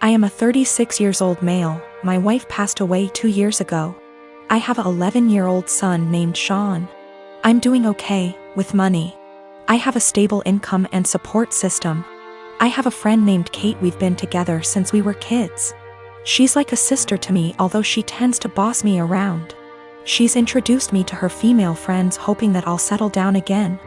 I am a 36 years old male. My wife passed away 2 years ago. I have an 11-year-old son named Sean. I'm doing okay, with money. I have a stable income and support system. I have a friend named Kate. We've been together since we were kids. She's like a sister to me, although she tends to boss me around. She's introduced me to her female friends, hoping that I'll settle down again.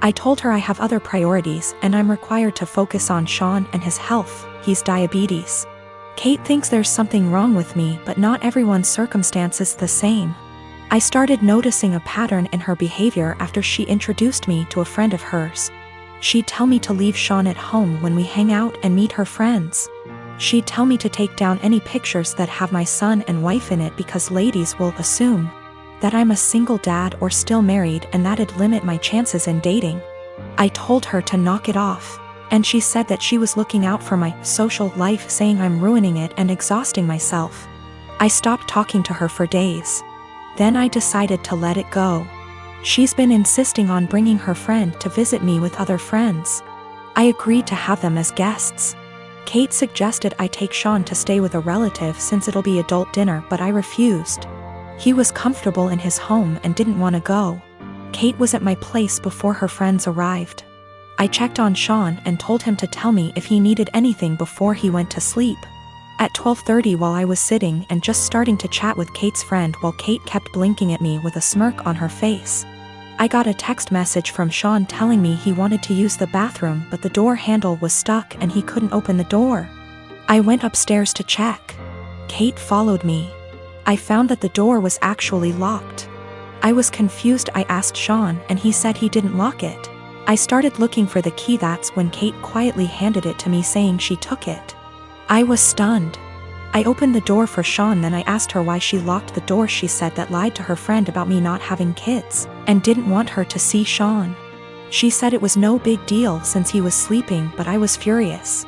I told her I have other priorities and I'm required to focus on Sean and his health. He's diabetes. Kate thinks there's something wrong with me, but not everyone's circumstance is the same. I started noticing a pattern in her behavior after she introduced me to a friend of hers. She'd tell me to leave Sean at home when we hang out and meet her friends. She'd tell me to take down any pictures that have my son and wife in it because ladies will assume that I'm a single dad or still married, and that'd limit my chances in dating. I told her to knock it off, and she said that she was looking out for my social life, saying I'm ruining it and exhausting myself. I stopped talking to her for days. Then I decided to let it go. She's been insisting on bringing her friend to visit me with other friends. I agreed to have them as guests. Kate suggested I take Sean to stay with a relative since it'll be adult dinner, but I refused. He was comfortable in his home and didn't want to go. Kate was at my place before her friends arrived. I checked on Sean and told him to tell me if he needed anything before he went to sleep. At 12:30, while I was sitting and just starting to chat with Kate's friend while Kate kept blinking at me with a smirk on her face, I got a text message from Sean telling me he wanted to use the bathroom, but the door handle was stuck and he couldn't open the door. I went upstairs to check. Kate followed me. I found that the door was actually locked. I was confused. I asked Sean and he said he didn't lock it. I started looking for the key. That's when Kate quietly handed it to me, saying she took it. I was stunned. I opened the door for Sean, then I asked her why she locked the door. She said that lied to her friend about me not having kids and didn't want her to see Sean. She said it was no big deal since he was sleeping, but I was furious.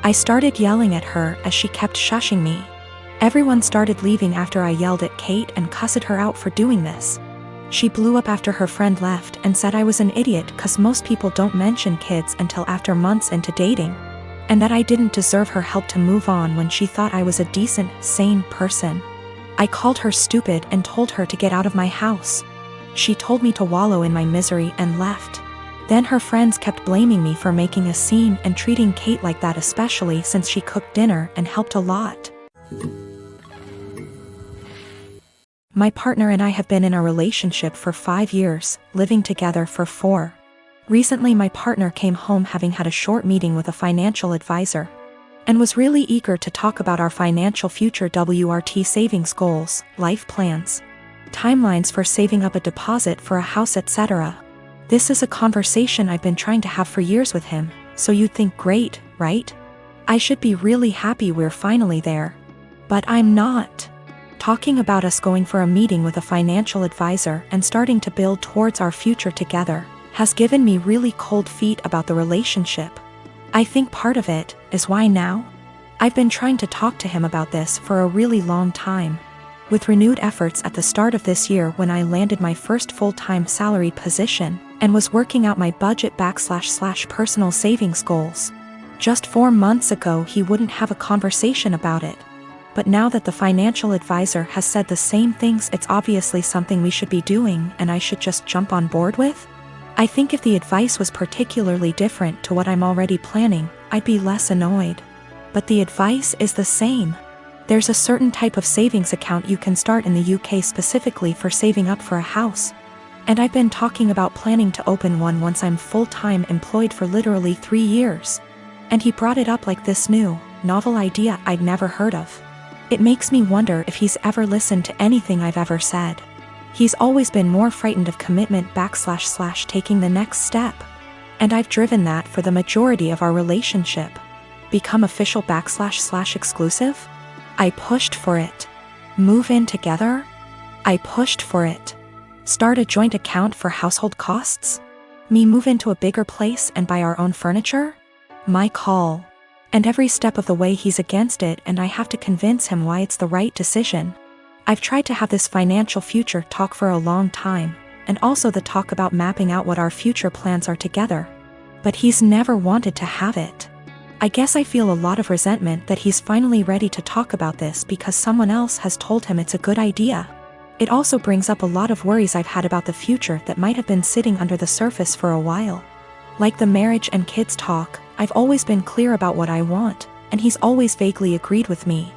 I started yelling at her as she kept shushing me. Everyone started leaving after I yelled at Kate and cussed her out for doing this. She blew up after her friend left and said I was an idiot cause most people don't mention kids until after months into dating, and that I didn't deserve her help to move on when she thought I was a decent, sane person. I called her stupid and told her to get out of my house. She told me to wallow in my misery and left. Then her friends kept blaming me for making a scene and treating Kate like that, especially since she cooked dinner and helped a lot. My partner and I have been in a relationship for 5 years, living together for 4. Recently my partner came home having had a short meeting with a financial advisor and was really eager to talk about our financial future, WRT savings goals, life plans, timelines for saving up a deposit for a house, etc. This is a conversation I've been trying to have for years with him, so you'd think great, right? I should be really happy we're finally there. But I'm not. Talking about us going for a meeting with a financial advisor and starting to build towards our future together has given me really cold feet about the relationship. I think part of it is why now? I've been trying to talk to him about this for a really long time. With renewed efforts at the start of this year when I landed my first full-time salaried position and was working out my budget / personal savings goals. Just 4 months ago he wouldn't have a conversation about it. But now that the financial advisor has said the same things, it's obviously something we should be doing and I should just jump on board with? I think if the advice was particularly different to what I'm already planning, I'd be less annoyed. But the advice is the same. There's a certain type of savings account you can start in the UK specifically for saving up for a house. And I've been talking about planning to open one once I'm full-time employed for literally 3 years. And he brought it up like this new, novel idea I'd never heard of. It makes me wonder if he's ever listened to anything I've ever said. He's always been more frightened of commitment / taking the next step. And I've driven that for the majority of our relationship. Become official / exclusive? I pushed for it. Move in together? I pushed for it. Start a joint account for household costs? Me move into a bigger place and buy our own furniture? My call. And every step of the way he's against it, and I have to convince him why it's the right decision. I've tried to have this financial future talk for a long time, and also the talk about mapping out what our future plans are together. But he's never wanted to have it. I guess I feel a lot of resentment that he's finally ready to talk about this because someone else has told him it's a good idea. It also brings up a lot of worries I've had about the future that might have been sitting under the surface for a while. Like the marriage and kids talk, I've always been clear about what I want, and he's always vaguely agreed with me.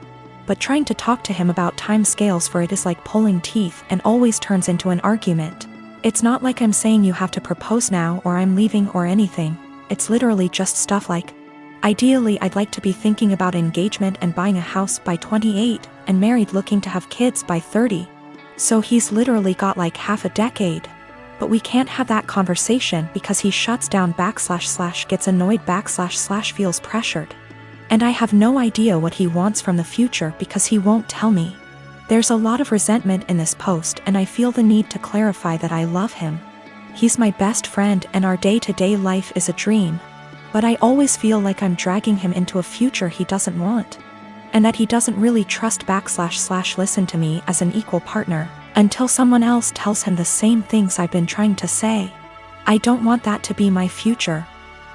But trying to talk to him about time scales for it is like pulling teeth and always turns into an argument. It's not like I'm saying you have to propose now or I'm leaving or anything. It's literally just stuff like, ideally I'd like to be thinking about engagement and buying a house by 28 and married looking to have kids by 30. So he's literally got like half a decade. But we can't have that conversation because he shuts down / gets annoyed / feels pressured. And I have no idea what he wants from the future because he won't tell me. There's a lot of resentment in this post and I feel the need to clarify that I love him. He's my best friend and our day-to-day life is a dream. But I always feel like I'm dragging him into a future he doesn't want. And that he doesn't really trust / listen to me as an equal partner, until someone else tells him the same things I've been trying to say. I don't want that to be my future.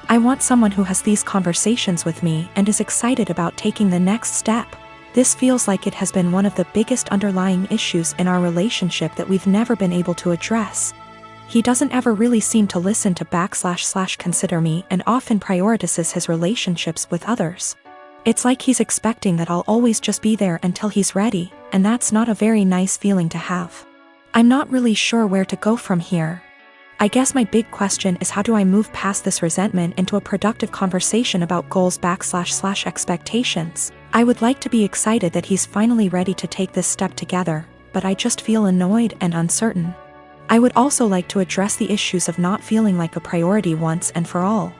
I want someone who has these conversations with me and is excited about taking the next step. This feels like it has been one of the biggest underlying issues in our relationship that we've never been able to address. He doesn't ever really seem to listen to / consider me and often prioritizes his relationships with others. It's like he's expecting that I'll always just be there until he's ready, and that's not a very nice feeling to have. I'm not really sure where to go from here. I guess my big question is, how do I move past this resentment into a productive conversation about goals / expectations? I would like to be excited that he's finally ready to take this step together, but I just feel annoyed and uncertain. I would also like to address the issues of not feeling like a priority once and for all,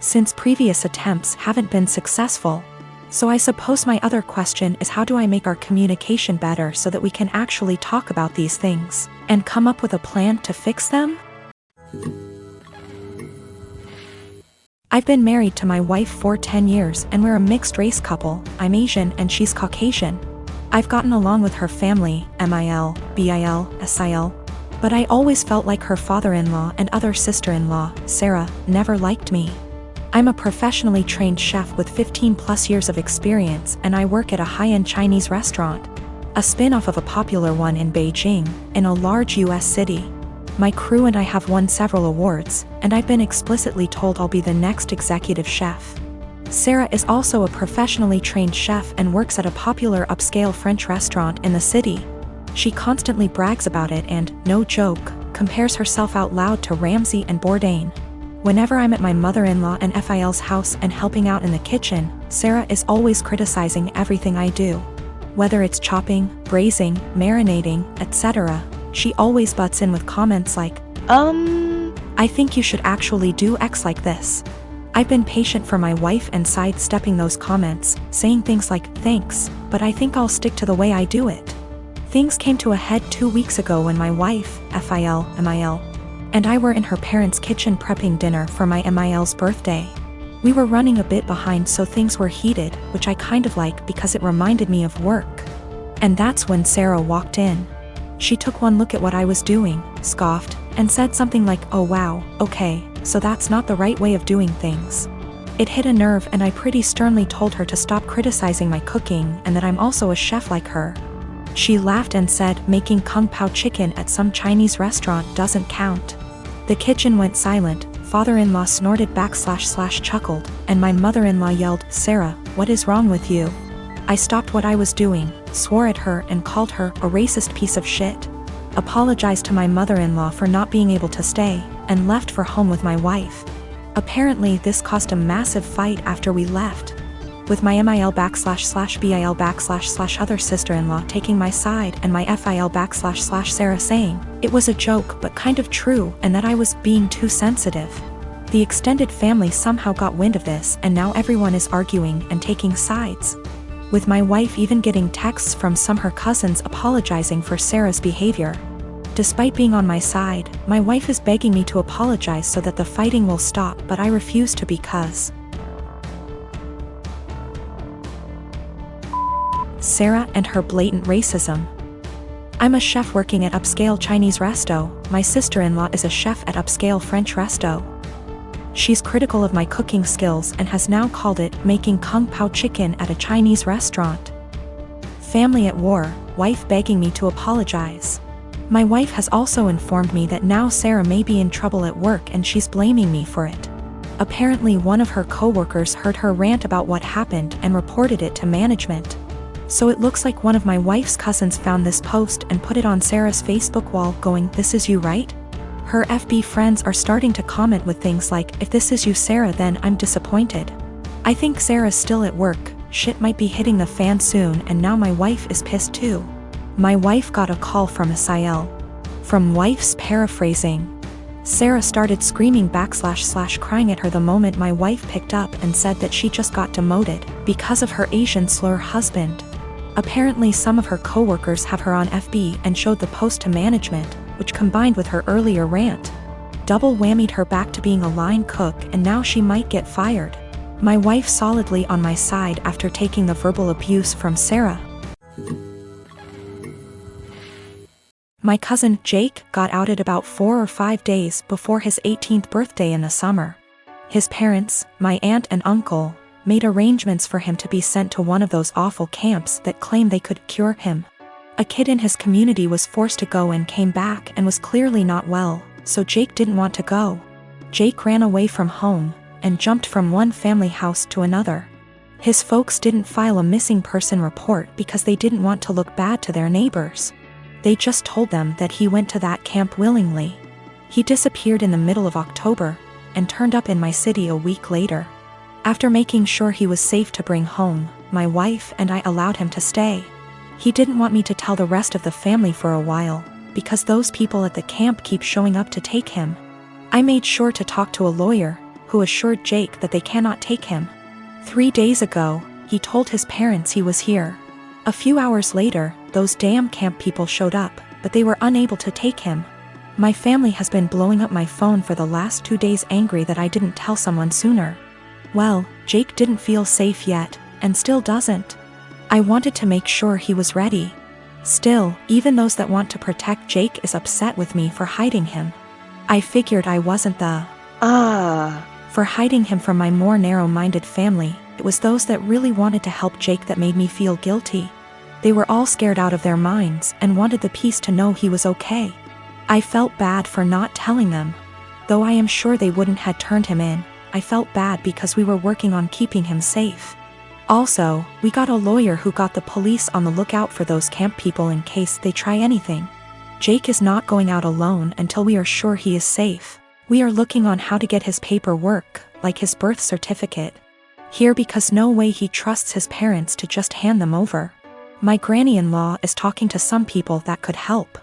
since previous attempts haven't been successful. So I suppose my other question is, how do I make our communication better so that we can actually talk about these things and come up with a plan to fix them? I've been married to my wife for 10 years and we're a mixed race couple. I'm Asian and she's Caucasian. I've gotten along with her family, MIL, BIL, SIL, but I always felt like her father-in-law and other sister-in-law, Sarah, never liked me. I'm a professionally trained chef with 15+ years of experience and I work at a high-end Chinese restaurant, a spin-off of a popular one in Beijing, in a large US city. My crew and I have won several awards, and I've been explicitly told I'll be the next executive chef. Sarah is also a professionally trained chef and works at a popular upscale French restaurant in the city. She constantly brags about it and, no joke, compares herself out loud to Ramsay and Bourdain. Whenever I'm at my mother-in-law and FIL's house and helping out in the kitchen, Sarah is always criticizing everything I do. Whether it's chopping, braising, marinating, etc., she always butts in with comments like, I think you should actually do X like this. I've been patient for my wife and sidestepping those comments, saying things like, thanks, but I think I'll stick to the way I do it. Things came to a head 2 weeks ago when my wife, FIL, MIL, and I were in her parents' kitchen prepping dinner for my MIL's birthday. We were running a bit behind, so things were heated, which I kind of like because it reminded me of work. And that's when Sarah walked in. She took one look at what I was doing, scoffed, and said something like, oh wow, okay, so that's not the right way of doing things. It hit a nerve and I pretty sternly told her to stop criticizing my cooking and that I'm also a chef like her. She laughed and said making kung pao chicken at some Chinese restaurant doesn't count. The kitchen went silent, father-in-law snorted / chuckled, and my mother-in-law yelled, Sarah, what is wrong with you? I stopped what I was doing, swore at her and called her a racist piece of shit, apologized to my mother-in-law for not being able to stay, and left for home with my wife. Apparently this caused a massive fight after we left, with my MIL / BIL / other sister-in-law taking my side and my FIL / Sarah saying, it was a joke but kind of true and that I was being too sensitive. The extended family somehow got wind of this and now everyone is arguing and taking sides, with my wife even getting texts from some her cousins apologizing for Sarah's behavior. Despite being on my side, my wife is begging me to apologize so that the fighting will stop, but I refuse to because Sarah and her blatant racism. I'm a chef working at upscale Chinese resto, my sister-in-law is a chef at upscale French resto. She's critical of my cooking skills and has now called it making kung pao chicken at a Chinese restaurant. Family at war, wife begging me to apologize. My wife has also informed me that now Sarah may be in trouble at work and she's blaming me for it. Apparently one of her co-workers heard her rant about what happened and reported it to management. So it looks like one of my wife's cousins found this post and put it on Sarah's Facebook wall going, "This is you, right?" Her FB friends are starting to comment with things like, "If this is you, Sarah, then I'm disappointed. I think Sarah's still at work, shit might be hitting the fan soon," and now my wife is pissed too. My wife got a call from Asiel. From wife's paraphrasing. Sarah started screaming / crying at her the moment my wife picked up and said that she just got demoted because of her Asian slur husband. Apparently some of her co-workers have her on FB and showed the post to management, which combined with her earlier rant, double whammied her back to being a line cook, and now she might get fired. My wife solidly on my side after taking the verbal abuse from Sarah. My cousin, Jake, got outed about 4 or 5 days before his 18th birthday in the summer. His parents, my aunt and uncle, made arrangements for him to be sent to one of those awful camps that claim they could cure him. A kid in his community was forced to go and came back and was clearly not well, so Jake didn't want to go. Jake ran away from home and jumped from one family house to another. His folks didn't file a missing person report because they didn't want to look bad to their neighbors. They just told them that he went to that camp willingly. He disappeared in the middle of October and turned up in my city a week later. After making sure he was safe to bring home, my wife and I allowed him to stay. He didn't want me to tell the rest of the family for a while, because those people at the camp keep showing up to take him. I made sure to talk to a lawyer, who assured Jake that they cannot take him. 3 days ago, he told his parents he was here. A few hours later, those damn camp people showed up, but they were unable to take him. My family has been blowing up my phone for the last 2 days, angry that I didn't tell someone sooner. Well, Jake didn't feel safe yet, and still doesn't. I wanted to make sure he was ready. Still, even those that want to protect Jake is upset with me for hiding him. I figured I wasn't the for hiding him from my more narrow-minded family. It was those that really wanted to help Jake that made me feel guilty. They were all scared out of their minds and wanted the peace to know he was okay. I felt bad for not telling them. Though I am sure they wouldn't had turned him in, I felt bad because we were working on keeping him safe. Also, we got a lawyer who got the police on the lookout for those camp people in case they try anything. Jake is not going out alone until we are sure he is safe. We are looking on how to get his paperwork, like his birth certificate, here because no way he trusts his parents to just hand them over. My granny-in-law is talking to some people that could help.